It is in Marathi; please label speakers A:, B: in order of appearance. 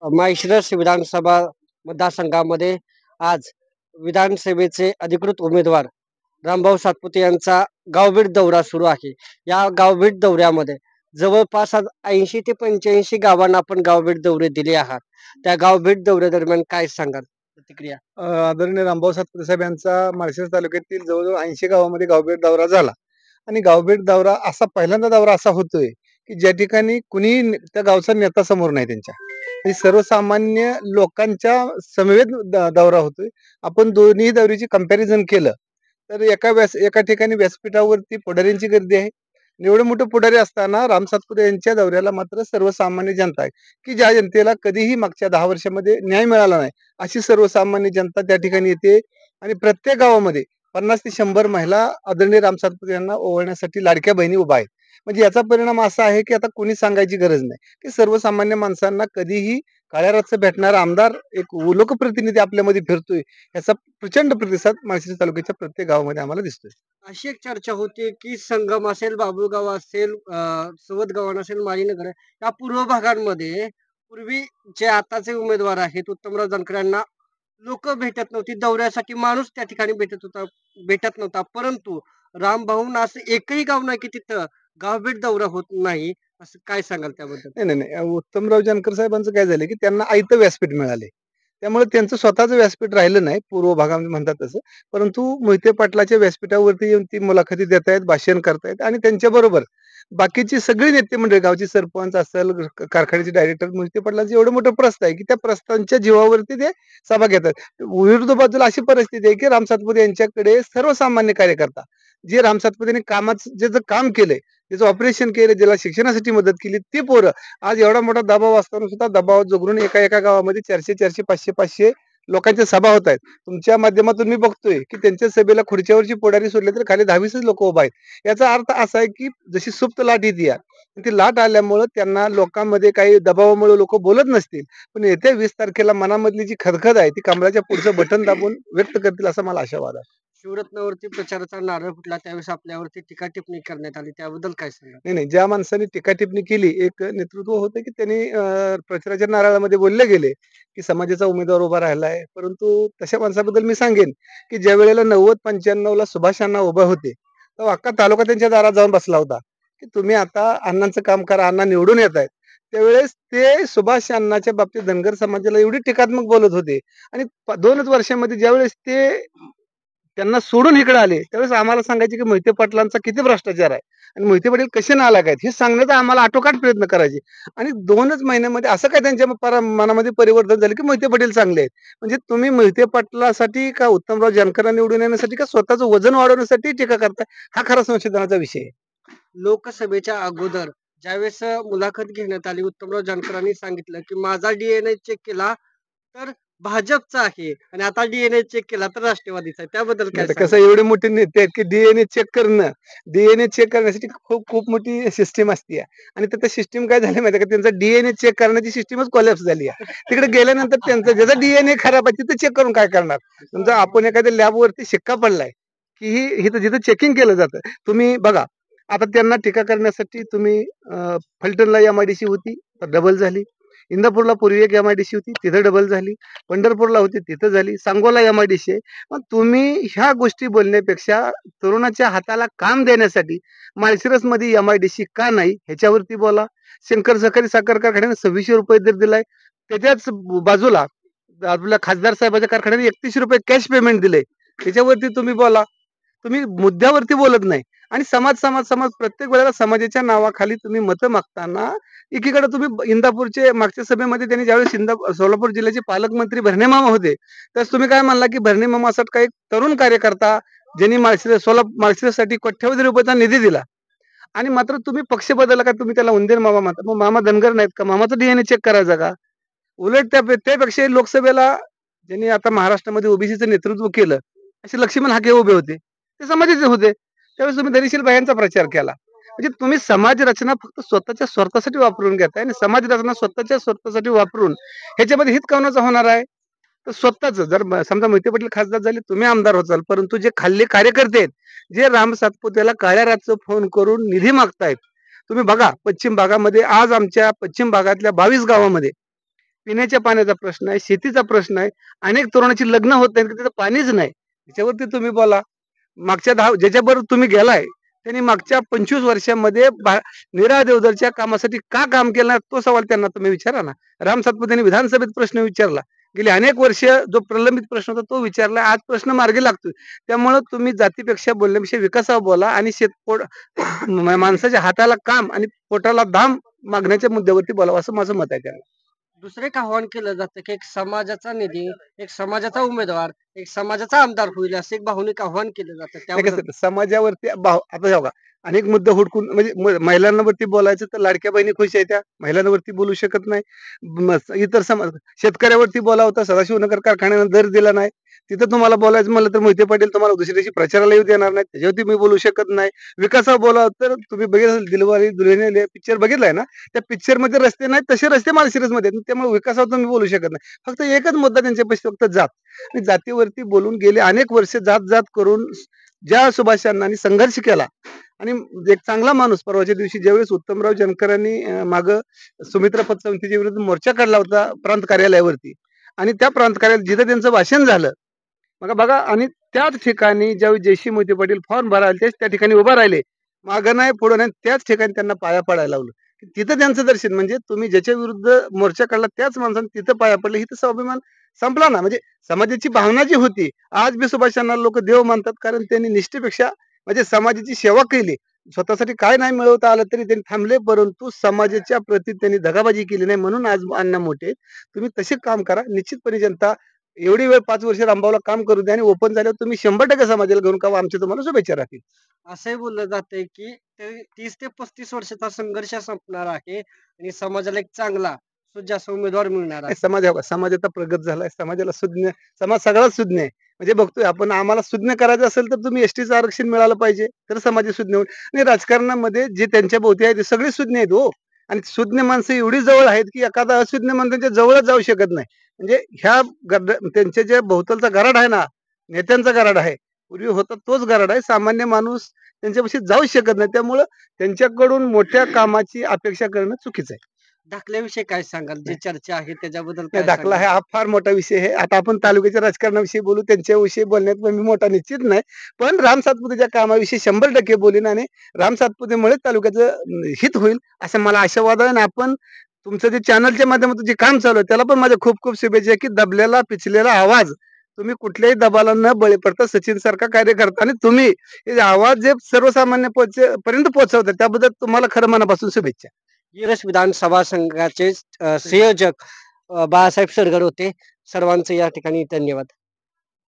A: माळशिरस विधानसभा मतदारसंघामध्ये आज विधानसभेचे अधिकृत उमेदवार रामभाऊ सातपुते यांचा गावभेट दौरा सुरू आहे. या गावभेट दौऱ्यामध्ये जवळपास आज 80 ते 85 गावांना आपण गावभेट दौरे दिले आहात. त्या गावभेट दौऱ्यादरम्यान काय सांगाल प्रतिक्रिया?
B: आदरणीय रामभाऊ सातपुते साहेब यांचा माळशिरस तालुक्यातील जवळजवळ 80 गावामध्ये गावभेट दौरा झाला आणि गावभेट दौरा असा पहिल्यांदा दौरा असा होतोय की ज्या ठिकाणी कुणी त्या गावचा नेता समोर नाही त्यांच्या आणि सर्वसामान्य लोकांच्या समवेत दौरा होतोय. आपण दोन्ही दौऱ्याची कंपॅरिझन केलं तर एका ठिकाणी व्यासपीठावरती पुढाऱ्यांची गर्दी आहे. आणि एवढे मोठे पुढारी असताना राम सातपुते यांच्या दौऱ्याला मात्र सर्वसामान्य जनता आहे की ज्या जनतेला कधीही मागच्या 10 वर्षामध्ये न्याय मिळाला नाही अशी सर्वसामान्य जनता त्या ठिकाणी येते. आणि प्रत्येक गावामध्ये 50 ते 100 महिला आदरणीय राम सातपुते यांना ओवाळण्यासाठी लाडक्या बहिणी उभा आहेत. म्हणजे याचा परिणाम असा आहे की आता कोणी सांगायची गरज नाही की सर्वसामान्य माणसांना कधीही काळ्या रातचं भेटणारा आमदार एक लोकप्रतिनिधी आपल्यामध्ये फिरतोय याचा प्रचंड प्रतिसाद माळशिरस तालुक्याच्या प्रत्येक गावामध्ये आम्हाला दिसतोय.
A: अशी एक चर्चा होती की संगम असेल, बाबुळगाव असेल, सवतगाव असेल, माळीनगर आहे, या पूर्व भागांमध्ये पूर्वी जे आताचे उमेदवार आहेत उत्तमराव जानकर यांना लोक भेटत नव्हती. दौऱ्यासाठी माणूस त्या ठिकाणी भेटत नव्हता. परंतु रामभाऊंना असं एकही गाव नाही की तिथं गावभेट दौरा होत नाही. असं काय सांगाल त्याबद्दल?
B: नाही, नाही, नाही. उत्तमराव जानकर साहेबांचं काय झालं, की त्यांना आयतं व्यासपीठ मिळाले. त्यामुळे त्यांचं स्वतःचं व्यासपीठ राहिलं नाही, पूर्व भागामध्ये म्हणतात तसं. परंतु मोहिते पाटलाच्या व्यासपीठावरती येऊन ती मुलाखती देतायत, भाषण करतायत आणि त्यांच्याबरोबर बाकीची सगळी नेते मंडळी, गावचे सरपंच असेल, कारखान्याचे डायरेक्टर, मोहिते पाटलांचं एवढं मोठं प्रस्थ आहे, की त्या प्रस्थांच्या जीवावरती ते सभा घेतात. विरुद्ध बाजूला अशी परिस्थिती आहे, की राम सातपुते यांच्याकडे सर्वसामान्य कार्यकर्ता, जे राम सातपुतेंनी जे काम केलंय, त्याचं ऑपरेशन केलं, ज्याला शिक्षणासाठी मदत केली, ती पोरं आज एवढा मोठा दबाव असताना सुद्धा दबाव झुगारून एका एका गावामध्ये 400 500 लोकांच्या सभा होत आहेत. तुमच्या माध्यमातून मी बघतोय की त्यांच्या सभेला खुर्च्यावरची पुढारी सोडले तर खाली 10-20 लोक उभा आहेत. याचा अर्थ असा आहे की जशी सुप्त लाट येते ती लाट आल्यामुळे त्यांना लोकांमध्ये काही दबावामुळे लोक बोलत नसतील, पण येत्या 20 तारखेला मनामधली जी खदखद आहे ती कमळाच्या पुढचं बटन दाबून व्यक्त करतील असा मला आशावाद आहे.
A: शिवरत्नावरती प्रचाराचा नारळ फुटला त्यावेळेस आपल्यावरती टीका टिप्पणी करण्यात आली. त्याबद्दल काय सांगाल?
B: नाही, नाही. ज्या माणसाने टीका टिप्पणी केली, एक नेतृत्व होतं की त्यांनी प्रचाराच्या नारळामध्ये बोलले गेले, की समाजाचा उमेदवार उभा राहिलाय. परंतु तशा माणसाबद्दल मी सांगेन, की ज्यावेळेला 90-95 ला सुभाष अण्णा उभे होते, तेव्हा अख्खा तालुका त्यांच्या दारात जाऊन बसला होता, की तुम्ही आता अण्णांचं काम करा, अण्णा निवडून येतायत. त्यावेळेस ते सुभाष अण्णाच्या बाबतीत धनगर समाजाला एवढी टीकात्मक बोलत होते आणि 2च वर्षामध्ये ज्यावेळेस ते त्यांना सोडून इकडे आले, त्यावेळेस आम्हाला सांगायचे की मोहिते पाटलांचा किती भ्रष्टाचार आहे आणि मोहिते पाटील कसे नालायक आहेत हे सांगण्याचा आम्हाला आटोकाट प्रयत्न करायचे. आणि 2च महिन्यामध्ये असं काय त्यांच्या मनामध्ये परिवर्तन झालं की मोहिते पाटील चांगले आहेत. म्हणजे तुम्ही मोहिते पाटलासाठी का उत्तमराव जानकरांना निवडून येण्यासाठी का स्वतःचं वजन वाढवण्यासाठी टीका करताय, हा खरा संशोधनाचा विषय आहे.
A: लोकसभेच्या अगोदर ज्यावेळेस मुलाखत घेण्यात आली, उत्तमराव जानकरांनी सांगितलं की माझा डीएनए चेक केला तर भाजपचा आहे आणि आता डीएनए चेक केला तर राष्ट्रवादीचा आहे. त्याबद्दल काय
B: आता
A: सांगाल?
B: कसं एवढे मोठे नेते आहेत की डीएनए चेक करण्यासाठी खूप खूप मोठी सिस्टीम असते आणि त्या सिस्टीम काय झाली माहिती का, त्यांचा डीएनए चेक करण्याची सिस्टीमच कोलॅप्स झाली आहे. तिकडे गेल्यानंतर त्यांचा ज्याचा डीएनए खराब आहे तिथे चेक करून काय करणार. समजा आपण एखाद्या लॅबवरती शिक्का पडलाय की इथं जिथं चेकिंग केलं जातं, तुम्ही बघा आता त्यांना टीका करण्यासाठी तुम्ही फलटणला एमआयडीसी होती तर डबल झाली, इंदापूरला पूर्वी एक एमआयडीसी होती तिथं डबल झाली, पंढरपूरला होती तिथं झाली, सांगोला एमआयडीसी आहे. मग तुम्ही ह्या गोष्टी बोलण्यापेक्षा तरुणाच्या हाताला काम देण्यासाठी माळशिरसमध्ये एमआयडीसी का नाही ह्याच्यावरती बोला. शंकर सहकारी साखर कारखान्याने 2600 रुपये दर दिलाय. त्याच्याच बाजूला आपल्या खासदार साहेबाच्या कारखान्याने 31 रुपये कॅश पेमेंट दिले, त्याच्यावरती तुम्ही बोला. तुम्ही मुद्द्यावरती बोलत नाही आणि समाज समाज समाज प्रत्येक वेळेला समाजाच्या नावाखाली तुम्ही मतं मागताना एकीकडे तुम्ही इंदापूरचे मागच्या सभेमध्ये त्यांनी ज्यावेळेस सोलापूर जिल्ह्याचे पालकमंत्री भरणे मामा होते त्यावेळेस तुम्ही काय म्हणला की भरणे मामा असा काही तरुण कार्यकर्ता ज्यांनी माळशिरससाठी कोट्यवधी रुपयाचा निधी दिला आणि मात्र तुम्ही पक्ष बदलला का, तुम्ही त्याला उंदीर मामा म्हणता. मग मामा धनगर नाहीत का, मामाचं डीएनए चेक करायचा का. उलट त्यापेक्षा लोकसभेला ज्यांनी आता महाराष्ट्रामध्ये ओबीसीचं नेतृत्व केलं असे लक्ष्मण हाके उभे होते, ते समाजाचे होते. त्यावेळेस तुम्ही धैर्यशील बायांचा प्रचार केला. म्हणजे तुम्ही समाज रचना फक्त स्वतःच्या स्वार्थासाठी वापरून घेताय आणि समाज रचना स्वतःच्या स्वार्थासाठी वापरून ह्याच्यामध्ये हित कोणाचं होणार आहे. तर स्वतःच जर समजा मोहिते पाटील खासदार झाले, तुम्ही आमदार होताल, परंतु जे खाल्ले कार्यकर्ते आहेत जे राम सातपुतेला काळ्या रातचं फोन करून निधी मागतायत, तुम्ही बघा पश्चिम भागामध्ये आज आमच्या पश्चिम भागातल्या 22 गावामध्ये पिण्याच्या पाण्याचा प्रश्न आहे, शेतीचा प्रश्न आहे. अनेक तरुणाची लग्न होत नाहीत, तिथं पाणीच नाही. त्याच्यावरती तुम्ही बोला. मागच्या 10 ज्याच्याबरोबर तुम्ही गेलाय, त्यांनी मागच्या 25 वर्षामध्ये नीरा देवधरच्या कामासाठी का काम केलं नाही, तो सवाल त्यांना तुम्ही विचारा ना. राम सातपुतेंनी विधानसभेत प्रश्न विचारला. गेली अनेक वर्ष जो प्रलंबित प्रश्न होता तो विचारला. आज प्रश्न मार्गी लागतोय. त्यामुळं तुम्ही जातीपेक्षा बोलण्यापेक्षा विकासावर बोला आणि माणसाच्या हाताला काम आणि पोटाला दाम मागण्याच्या मुद्द्यावरती बोलावं असं माझं मत आहे त्याला.
A: दुसरं एक आव्हान केलं जातं की एक समाजाचा निधी, एक समाजाचा उमेदवार, एक समाजाचा आमदार होईल असं एक भावनिक आव्हान केलं जातं.
B: नाही
A: त्याबद्दल
B: कसं समाजावरती आता हे बघा अनेक मुद्दे हुडकून म्हणजे महिलांवरती बोलायचं तर लाडक्या बहिणी खुश आहे त्या महिलांवरती बोलू शकत नाही. इतर समाज शेतकऱ्यावरती बोलावं तर सदाशिवनगर कारखान्यानं दर दिला नाही. तिथं तुम्हाला बोलायचं म्हणलं तर मोहिते पाटील तुम्हाला दुसऱ्या दिवशी प्रचाराला येऊ देणार नाही. त्याच्यावरती मी बोलू शकत नाही. विकासावर बोलावं तर तुम्ही बघितलं दिलवाले दुल्हनिया पिक्चर बघितलाय ना, त्या पिक्चर मध्ये रस्ते नाहीत तसे रस्ते माळशिरसमध्ये आहेत. त्यामुळे विकासावर तुम्ही बोलू शकत नाही. फक्त एकच मुद्दा त्यांच्यापाशी फक्त जात आणि जातीवरती बोलून गेले अनेक वर्ष जात जात करून ज्या सुभाष अण्णांनी संघर्ष केला आणि एक चांगला माणूस परवाच्या दिवशी ज्यावेळेस उत्तमराव जानकरांनी माग सुमित्रा पतसमितीच्या विरुद्ध मोर्चा काढला होता प्रांत कार्यालयावरती आणि त्या प्रांत कार्यालयात जिथं त्यांचं भाषण झालं बघा बघा आणि त्याच ठिकाणी ज्यावेळी जयश्री मोहिते पाटील फॉर्म भरायला तेच त्या ठिकाणी उभा राहिले मागं नाही पुढं नाही त्याच ठिकाणी त्यांना पाया पडायला लावलं तिथं त्यांचं दर्शन म्हणजे तुम्ही ज्याच्या विरुद्ध मोर्चा काढला त्याच माणसाने तिथं पाया पडले हिथं स्वाभिमान संपला ना म्हणजे समाजाची भावना जी होती आज बी सुभाषांना लोक देव मानतात कारण त्यांनी निष्ठेपेक्षा म्हणजे समाजाची सेवा केली स्वतःसाठी काय नाही मिळवता आलं तरी त्यांनी थांबले परंतु समाजाच्या प्रती त्यांनी दगाबाजी केली नाही म्हणून आज अण्णा मोठे तुम्ही तसे काम करा निश्चितपणे जनता एवढी वेळ 5 वर्ष रामभाऊला काम करू द्या आणि ओपन झाल्यावर तुम्ही 100% समाजाला घेऊन का आमच्या तुम्हाला शुभेच्छा राहतील.
A: असंही बोललं जातंय की 30 ते 35 वर्षाचा संघर्ष संपणार आहे आणि समाजाला एक चांगला सुजास उमेदवार मिळणार
B: नाही
A: आहे.
B: समाज आता प्रगत झालाय समाजाला सुज्ञ समाज सगळाच सुज्ञ आहे म्हणजे बघतोय आपण आम्हाला सुज्ञ करायचं असेल तर तुम्ही एसटीचं आरक्षण मिळालं पाहिजे तर समाज सुज्ञ होईल आणि राजकारणामध्ये जे त्यांच्या भोवती आहे ते सगळे सुज्ञ आहेत हो आणि सुज्ञ माणसं एवढी जवळ आहेत की एखादा अशुज्ञ माणूस त्यांच्या जवळच जाऊ शकत नाही म्हणजे त्यांचे जे भोवतालचा गराड आहे ना नेत्यांचा गराड आहे पूर्वी होता तोच गराड आहे सामान्य माणूस त्यांच्यापाशी जाऊ शकत नाही त्यामुळं त्यांच्याकडून मोठ्या कामाची अपेक्षा करणं चुकीचं आहे.
A: दाखल्याविषयी काय सांगाल? जी चर्चा आहे त्याच्याबद्दल
B: नाही
A: काय
B: दाखला
A: सांगाल?
B: हा फार मोठा विषय आहे. आता आपण तालुक्याच्या राजकारणाविषयी बोलू, त्यांच्याविषयी बोलण्यात पण मी मोठा निश्चित नाही. पण राम सातपुतेच्या कामाविषयी 100% बोलीन आणि राम सातपुतेमुळे तालुक्याचं हित होईल, असं मला आशावाद आहे आणि आपण तुमचं जे चॅनलच्या माध्यमातून जे काम चालू आहे, त्याला पण माझ्या खूप खूप शुभेच्छा आहे, की दबलेला, पिचलेला आवाज तुम्ही कुठल्याही दबाला न बळी पडता सचिनसारखा कार्यकर्ता आणि तुम्ही हे आवाज जे सर्वसामान्य पर्यंत पोहोचवतात, त्याबद्दल तुम्हाला खरं मनापासून शुभेच्छा.
A: मिरज विधानसभा संघाचे संयोजक बाळासाहेब सरगर होते. सर्वांचे या ठिकाणी धन्यवाद.